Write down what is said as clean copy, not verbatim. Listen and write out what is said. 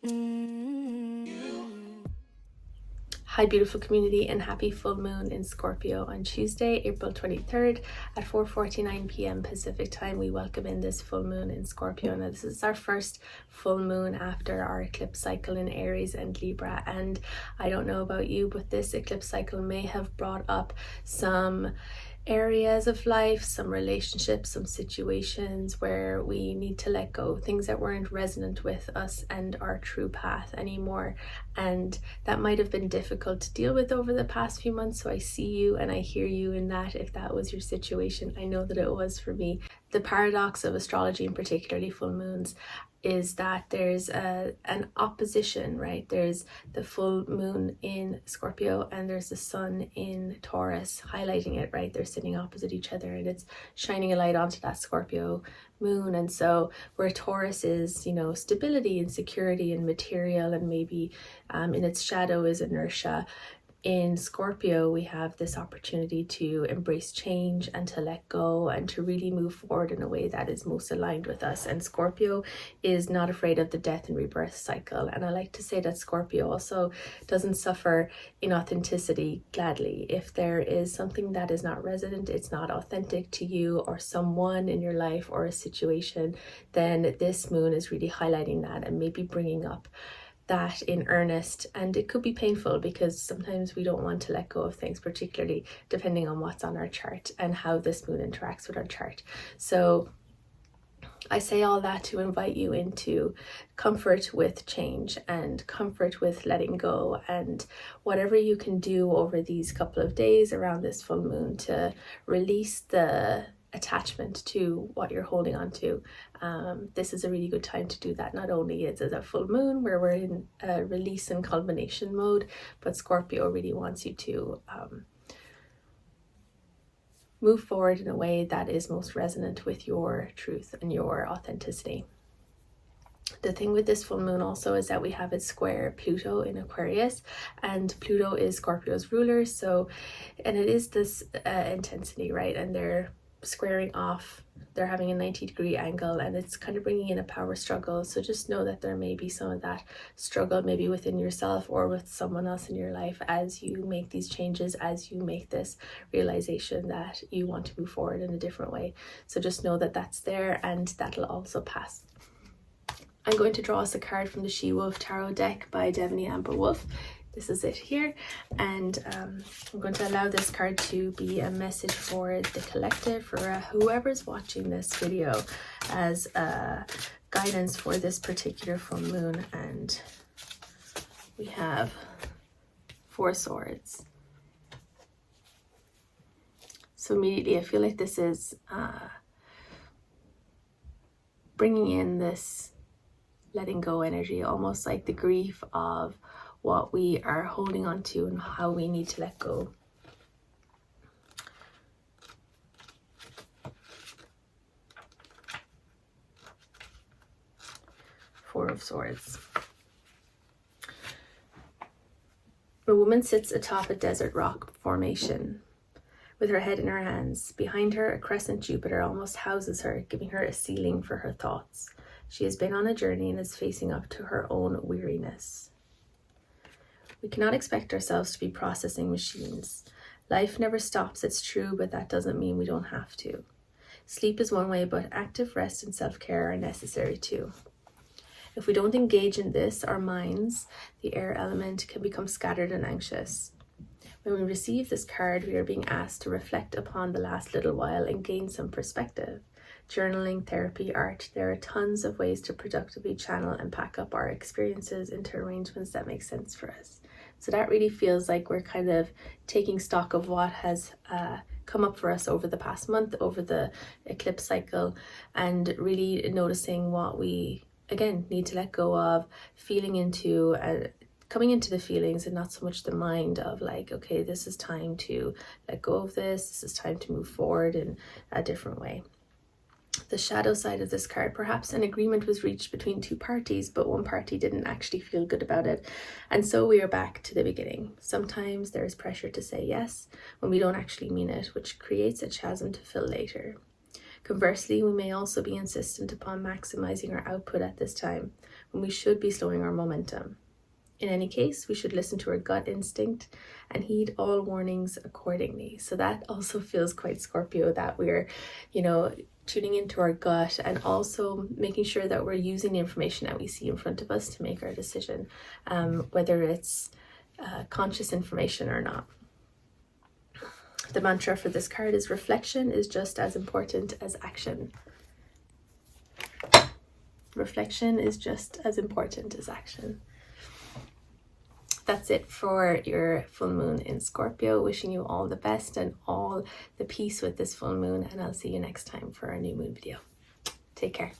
Hi beautiful community, and happy full moon in Scorpio on Tuesday, April 23rd at 4:49 p.m. Pacific time. We welcome in this full moon in Scorpio. Now this is our first full moon after our eclipse cycle in Aries and Libra, and I don't know about you, but this eclipse cycle may have brought up some areas of life, some relationships, some situations where we need to let go, things that weren't resonant with us and our true path anymore. And that might have been difficult to deal with over the past few months. So I see you and I hear you in that. If that was your situation, I know that it was for me. The paradox of astrology, and particularly full moons, is that there's an opposition, right? There's the full moon in Scorpio and there's the sun in Taurus highlighting it, right? They're sitting opposite each other and it's shining a light onto that Scorpio moon. And so where Taurus is, you know, stability and security and material, and maybe in its shadow is inertia, in Scorpio, we have this opportunity to embrace change and to let go and to really move forward in a way that is most aligned with us. And Scorpio is not afraid of the death and rebirth cycle. And I like to say that Scorpio also doesn't suffer inauthenticity gladly. If there is something that is not resonant, it's not authentic to you or someone in your life or a situation, then this moon is really highlighting that and maybe bringing up that in earnest. And it could be painful because sometimes we don't want to let go of things, particularly depending on what's on our chart and how this moon interacts with our chart. So I say all that to invite you into comfort with change and comfort with letting go, and whatever you can do over these couple of days around this full moon to release the attachment to what you're holding on to. This is a really good time to do that. Not only is it a full moon where we're in a release and culmination mode, but Scorpio really wants you to move forward in a way that is most resonant with your truth and your authenticity. The thing with this full moon also is that we have it square Pluto in Aquarius, and Pluto is Scorpio's ruler. So, and it is this intensity, right? And they're squaring off, they're having a 90-degree angle, and it's kind of bringing in a power struggle. So just know that there may be some of that struggle, maybe within yourself or with someone else in your life, as you make these changes, as you make this realization that you want to move forward in a different way. So just know that that's there, and that'll also pass. I'm going to draw us a card from the She-Wolf Tarot deck by Devaney Amber Wolf. This is it here, and I'm going to allow this card to be a message for the collective, for whoever's watching this video, as guidance for this particular full moon. And we have 4 swords. So immediately I feel like this is bringing in this letting go energy, almost like the grief of what we are holding on to and how we need to let go. Four of Swords. A woman sits atop a desert rock formation with her head in her hands. Behind her, a crescent Jupiter almost houses her, giving her a ceiling for her thoughts. She has been on a journey and is facing up to her own weariness. We cannot expect ourselves to be processing machines. Life never stops, it's true, but that doesn't mean we don't have to. Sleep is one way, but active rest and self-care are necessary too. If we don't engage in this, our minds, the air element, can become scattered and anxious. When we receive this card, we are being asked to reflect upon the last little while and gain some perspective. Journaling, therapy, art, there are tons of ways to productively channel and pack up our experiences into arrangements that make sense for us. So that really feels like we're kind of taking stock of what has come up for us over the past month, over the eclipse cycle, and really noticing what we, again, need to let go of, feeling into, coming into the feelings and not so much the mind of like, okay, this is time to let go of this is time to move forward in a different way. The shadow side of this card, perhaps an agreement was reached between 2 parties, but one party didn't actually feel good about it. And so we are back to the beginning. Sometimes there is pressure to say yes when we don't actually mean it, which creates a chasm to fill later. Conversely, we may also be insistent upon maximizing our output at this time, and we should be slowing our momentum. In any case, we should listen to our gut instinct and heed all warnings accordingly. So that also feels quite Scorpio, that we're, tuning into our gut and also making sure that we're using the information that we see in front of us to make our decision, whether it's conscious information or not. The mantra for this card is reflection is just as important as action. Reflection is just as important as action. That's it for your full moon in Scorpio. Wishing you all the best and all the peace with this full moon, and I'll see you next time for our new moon video. Take care.